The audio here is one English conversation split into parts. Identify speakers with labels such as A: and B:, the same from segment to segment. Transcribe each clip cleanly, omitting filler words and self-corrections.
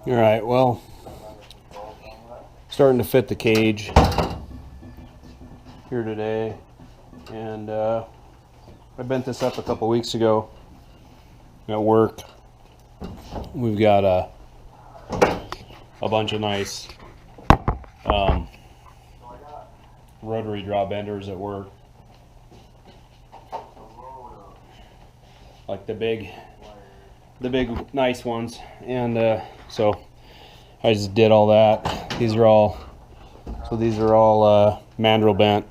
A: All right, well, starting to fit the cage here today, and I bent this up a couple weeks ago at work. We've got a bunch of nice rotary draw benders at work, like the big nice ones, and so I just did all that. These are all mandrel bent,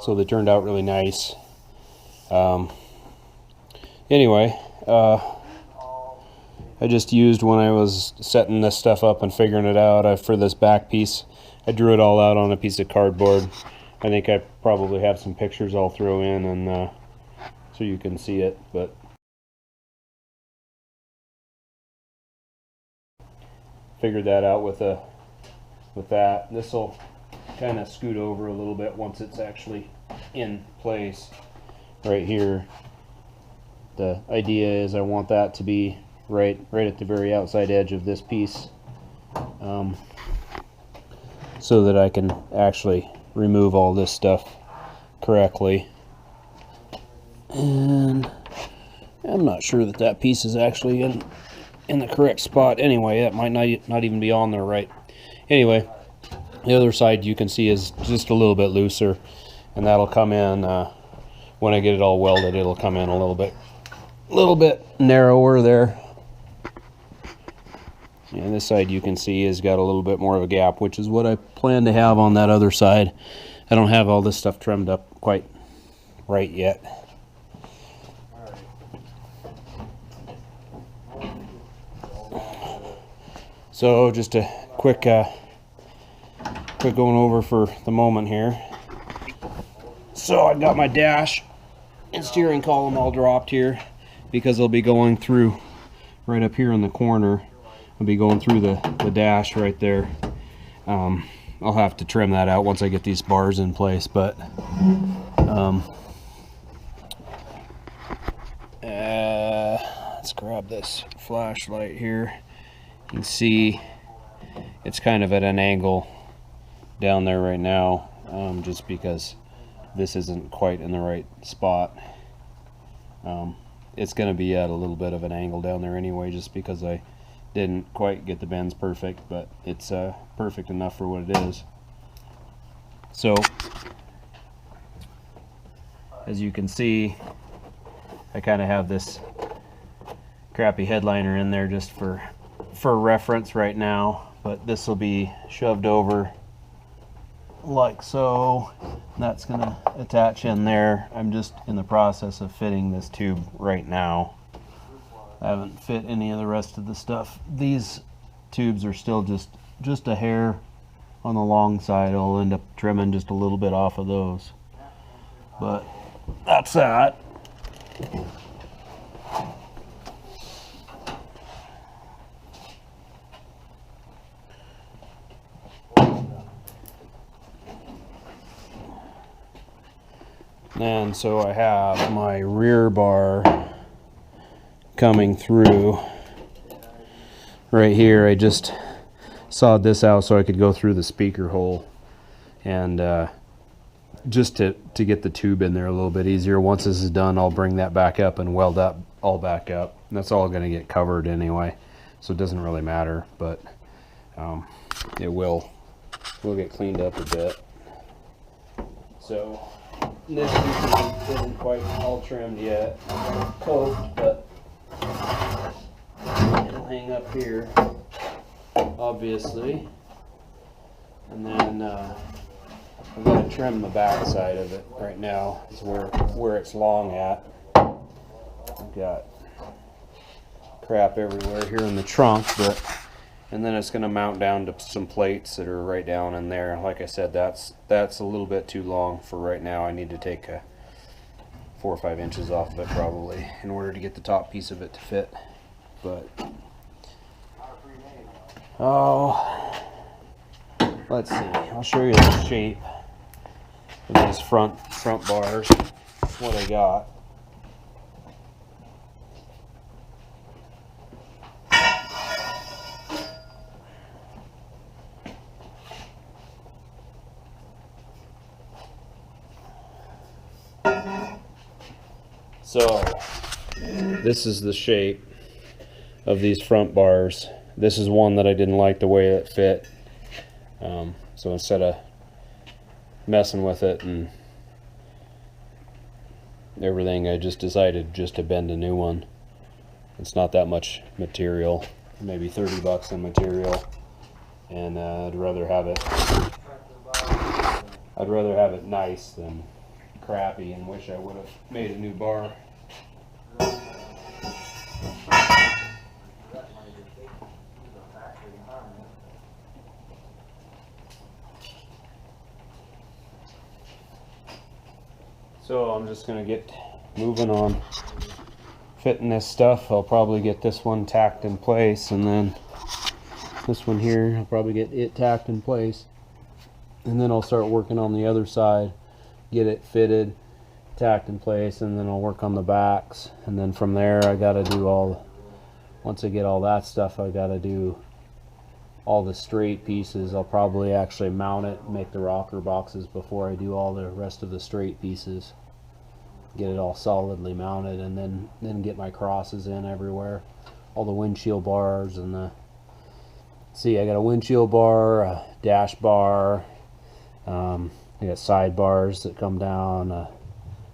A: so they turned out really nice. Anyway, I just used, when I was setting this stuff up and figuring it out, for this back piece, I drew it all out on a piece of cardboard. I think I probably have some pictures I'll throw in, and so you can see it, but figured that out with that. This will kind of scoot over a little bit once it's actually in place right here. The idea is I want that to be right at the very outside edge of this piece, so that I can actually remove all this stuff correctly. And I'm not sure that that piece is actually in the correct spot. Anyway, that might not even be on there right. Anyway, the other side you can see is just a little bit looser, and that'll come in when I get it all welded. It'll come in a little bit narrower there. And this side you can see has got a little bit more of a gap, which is what I plan to have on that other side. I don't have all this stuff trimmed up quite right yet. So just a quick going over for the moment here. So I got my dash and steering column all dropped here, because I'll be going through right up here in the corner. I'll be going through the dash right there. I'll have to trim that out once I get these bars in place, but let's grab this flashlight here. You can see it's kind of at an angle down there right now, just because this isn't quite in the right spot. It's going to be at a little bit of an angle down there anyway, just because I didn't quite get the bends perfect, but it's perfect enough for what it is. So as you can see, I kind of have this crappy headliner in there just for reference right now, but this will be shoved over like so. That's going to attach in there. I'm just in the process of fitting this tube right now. I haven't fit any of the rest of the stuff. These tubes are still just a hair on the long side. I'll end up trimming just a little bit off of those, but that's that. And so I have my rear bar coming through right here. I just sawed this out so I could go through the speaker hole, and just to get the tube in there a little bit easier. Once this is done, I'll bring that back up and weld that all back up, and that's all going to get covered anyway, so it doesn't really matter, but it will get cleaned up a bit. So this isn't quite all trimmed yet, poked, but it'll hang up here, obviously. And then I'm going to trim the back side of it right now. Is where it's long at. I've got crap everywhere here in the trunk, and then it's going to mount down to some plates that are right down in there. Like I said, that's a little bit too long for right now. I need to take 4 or 5 inches off of it probably in order to get the top piece of it to fit. But let's see. I'll show you the shape of these front bars. What I got. So this is the shape of these front bars. This is one that I didn't like the way it fit. So instead of messing with it and everything, I just decided just to bend a new one. It's not that much material, maybe 30 bucks in material, and I'd rather have it nice than crappy, and wish I would have made a new bar. So I'm just gonna get moving on fitting this stuff. I'll probably get this one tacked in place, and then this one here, I'll probably get it tacked in place, and then I'll start working on the other side, get it fitted, tacked in place, and then I'll work on the backs. And then from there, I gotta do once I get all that stuff, I gotta do all the straight pieces. I'll probably actually mount it, make the rocker boxes before I do all the rest of the straight pieces. Get it all solidly mounted, and then get my crosses in everywhere. All the windshield bars and the... See, I got a windshield bar, a dash bar, I got side bars that come down, a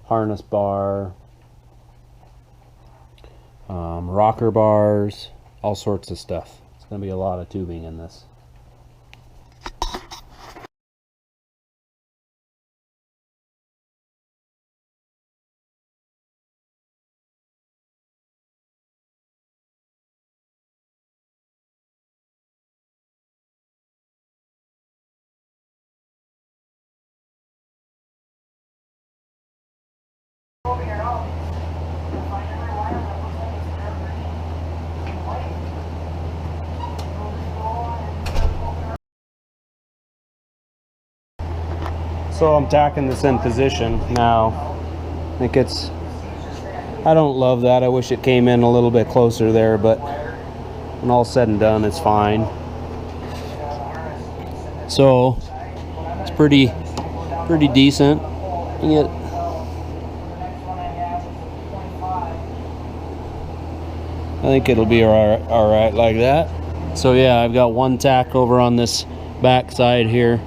A: harness bar, rocker bars, all sorts of stuff. It's going to be a lot of tubing in this. So I'm tacking this in position now. I think it's... I don't love that. I wish it came in a little bit closer there, but when all said and done, it's fine. So it's pretty decent. I think it'll be all right like that. So yeah, I've got one tack over on this back side here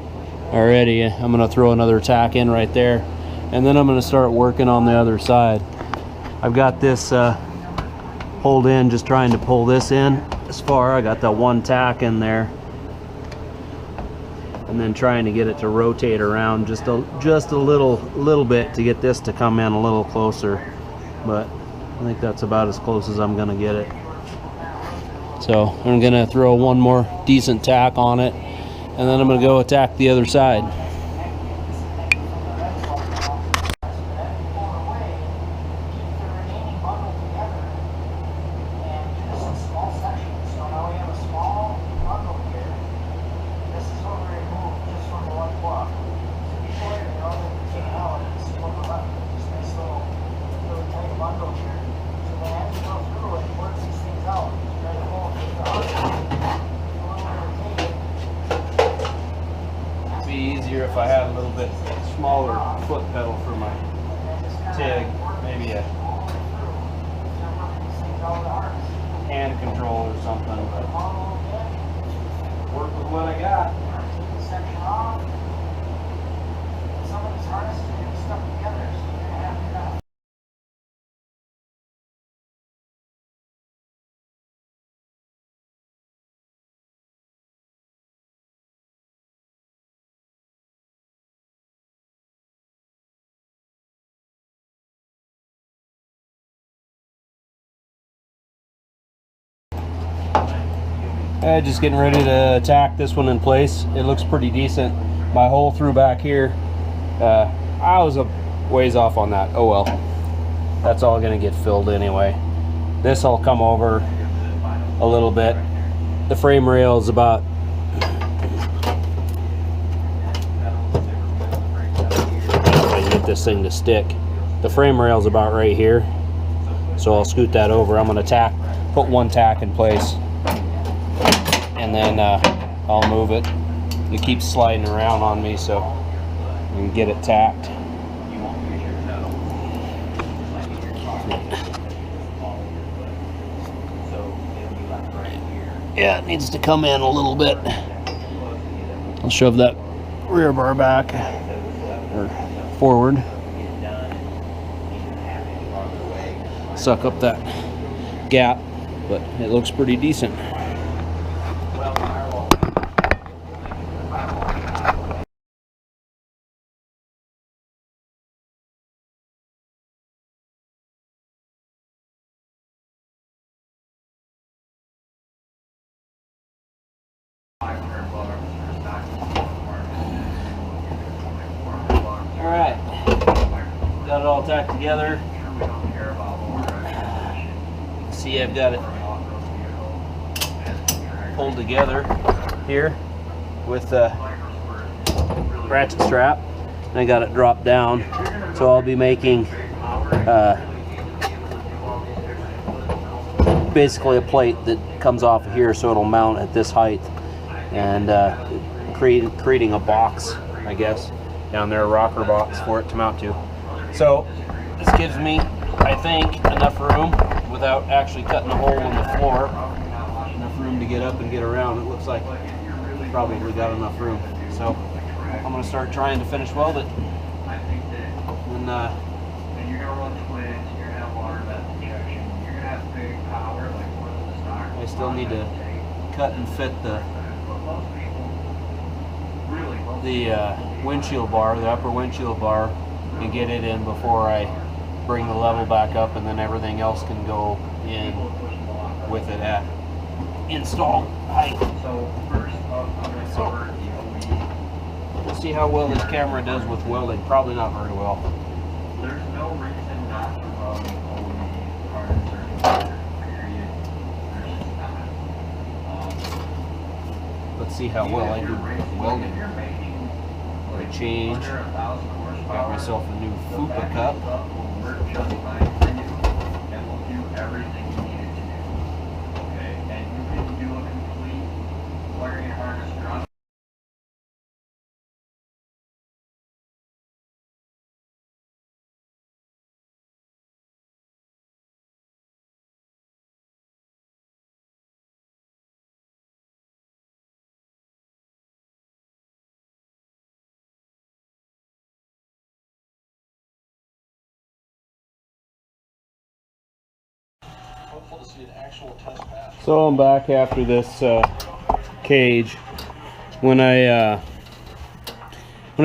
A: already. I'm gonna throw another tack in right there, and then I'm gonna start working on the other side. I've got this pulled in, just trying to pull this in as far. I got that one tack in there, and then trying to get it to rotate around just a little bit to get this to come in a little closer. But I think that's about as close as I'm gonna get it. So I'm gonna throw one more decent tack on it, and then I'm gonna go attack the other side. Easier if I had a little bit smaller foot pedal for my TIG, maybe a hand control or something, but work with what I got. Just getting ready to attack this one in place. It looks pretty decent. My hole through back here, I was a ways off on that. Oh well, that's all gonna get filled anyway. This will come over a little bit. The frame rail is about if I can get this thing to stick. The frame rail is about right here, so I'll scoot that over. I'm gonna put one tack in place, and then I'll move it. It keeps sliding around on me, so I can get it tacked. Yeah, it needs to come in a little bit. I'll shove that rear bar back or forward. Suck up that gap, but it looks pretty decent. Alright, got it all tacked together. See, I've got it pulled together here with the ratchet strap, and I got it dropped down. So I'll be making basically a plate that comes off of here, so it'll mount at this height, and creating a box, I guess, down there, a rocker box for it to mount to. So this gives me, I think, enough room without actually cutting a hole in the floor. Enough room to get up and get around. It looks like probably got enough room. So I'm going to start trying to finish weld it. And I still need to cut and fit the windshield bar, the upper windshield bar, and get it in before I bring the level back up, and then everything else can go in with it at install height. So we'll see how well this camera does with welding. Probably not very well. There's no reason not to weld Let's see how well I do welding. I change. Got myself a new Fupa cup. So I'm back after this cage. When I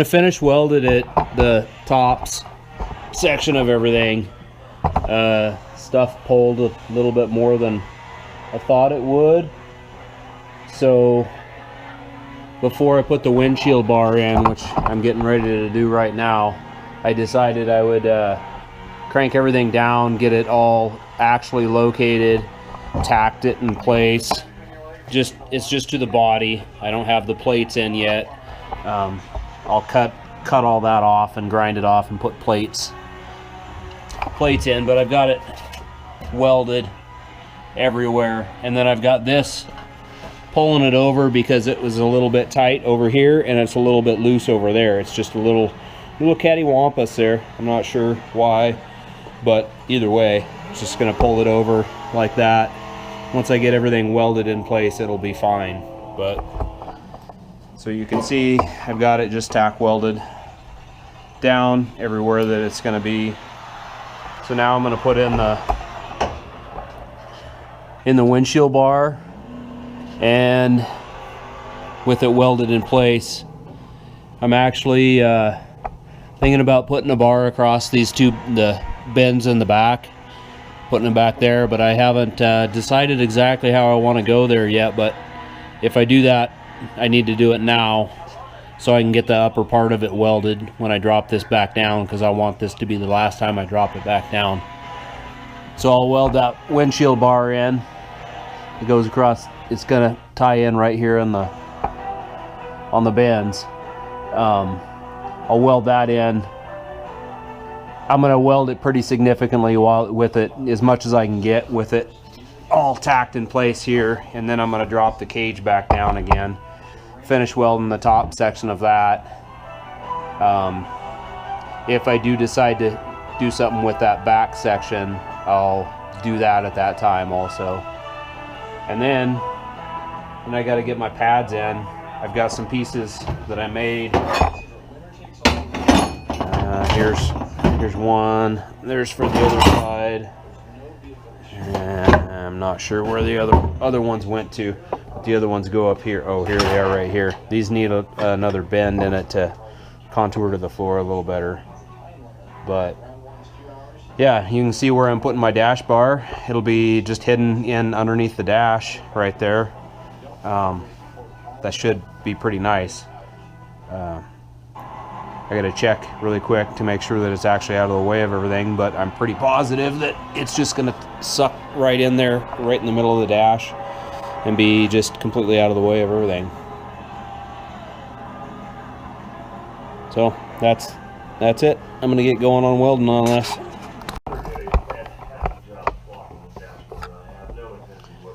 A: finished welded it, the tops section of everything, stuff pulled a little bit more than I thought it would. So before I put the windshield bar in, which I'm getting ready to do right now, I decided I would crank everything down, get it all actually located, tacked it in place. It's just to the body. I don't have the plates in yet. I'll cut all that off and grind it off and put plates in, but I've got it welded everywhere. And then I've got this pulling it over because it was a little bit tight over here and it's a little bit loose over there. It's just a little cattywampus there. I'm not sure why, but either way, it's just gonna pull it over like that. Once I get everything welded in place, it'll be fine. But so you can see I've got it just tack welded down everywhere that it's gonna be. So now I'm gonna put in the windshield bar, and with it welded in place, I'm actually thinking about putting a bar across the bends in the back, putting them back there, but I haven't decided exactly how I want to go there yet. But if I do that, I need to do it now so I can get the upper part of it welded when I drop this back down, because I want this to be the last time I drop it back down. So I'll weld that windshield bar in. It goes across, it's gonna tie in right here on the bends. I'll weld that in. I'm gonna weld it pretty significantly with it, as much as I can get with it all tacked in place here, and then I'm gonna drop the cage back down again, finish welding the top section of that. If I do decide to do something with that back section, I'll do that at that time also. And then I got to get my pads in. I've got some pieces that I made. Here's one. There's for the other side. And I'm not sure where the other ones went to. But the other ones go up here. Oh, here they are right here. These need another bend in it to contour to the floor a little better. But yeah, you can see where I'm putting my dash bar. It'll be just hidden in underneath the dash right there. That should be pretty nice. I gotta check really quick to make sure that it's actually out of the way of everything, but I'm pretty positive that it's just gonna suck right in there, right in the middle of the dash, and be just completely out of the way of everything. So that's it. I'm gonna get going on welding on this.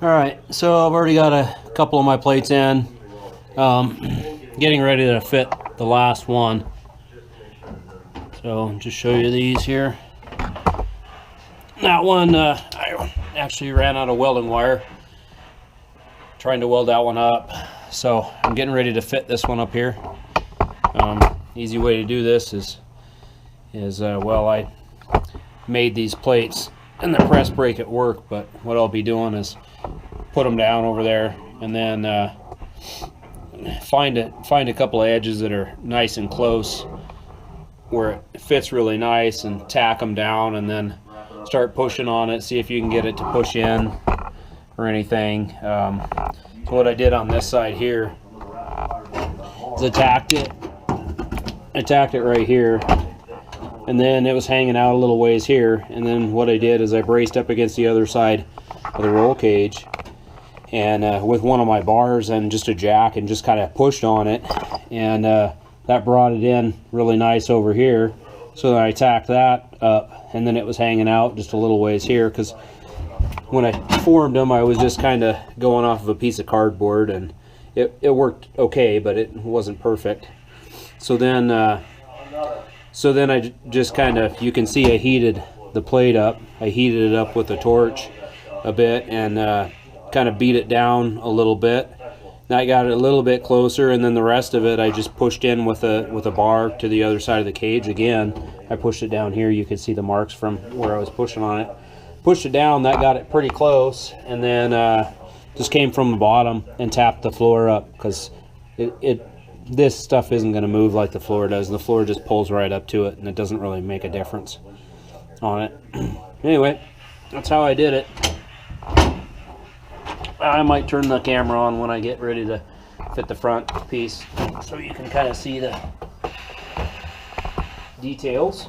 A: All right, so I've already got a couple of my plates in. Getting ready to fit the last one. So just show you these here. That one, I actually ran out of welding wire trying to weld that one up. So I'm getting ready to fit this one up here. Easy way to do this is well, I made these plates in the press brake at work, but what I'll be doing is put them down over there, and then find a couple of edges that are nice and close where it fits really nice, and tack them down, and then start pushing on it, see if you can get it to push in or anything. So what I did on this side here is I tacked it right here, and then it was hanging out a little ways here, and then what I did is I braced up against the other side of the roll cage, and with one of my bars and just a jack, and just kind of pushed on it, and that brought it in really nice over here. So then I tacked that up, and then it was hanging out just a little ways here, because when I formed them, I was just kind of going off of a piece of cardboard, and it worked okay, but it wasn't perfect. So then I just kind of, you can see I heated the plate up. I heated it up with a torch a bit, and kind of beat it down a little bit. And I got it a little bit closer, and then the rest of it I just pushed in with a bar to the other side of the cage. Again, I pushed it down here. You can see the marks from where I was pushing on it. Pushed it down, that got it pretty close, and then just came from the bottom and tapped the floor up, because this stuff isn't going to move like the floor does. The floor just pulls right up to it, and it doesn't really make a difference on it. Anyway, that's how I did it. I might turn the camera on when I get ready to fit the front piece, so you can kind of see the details.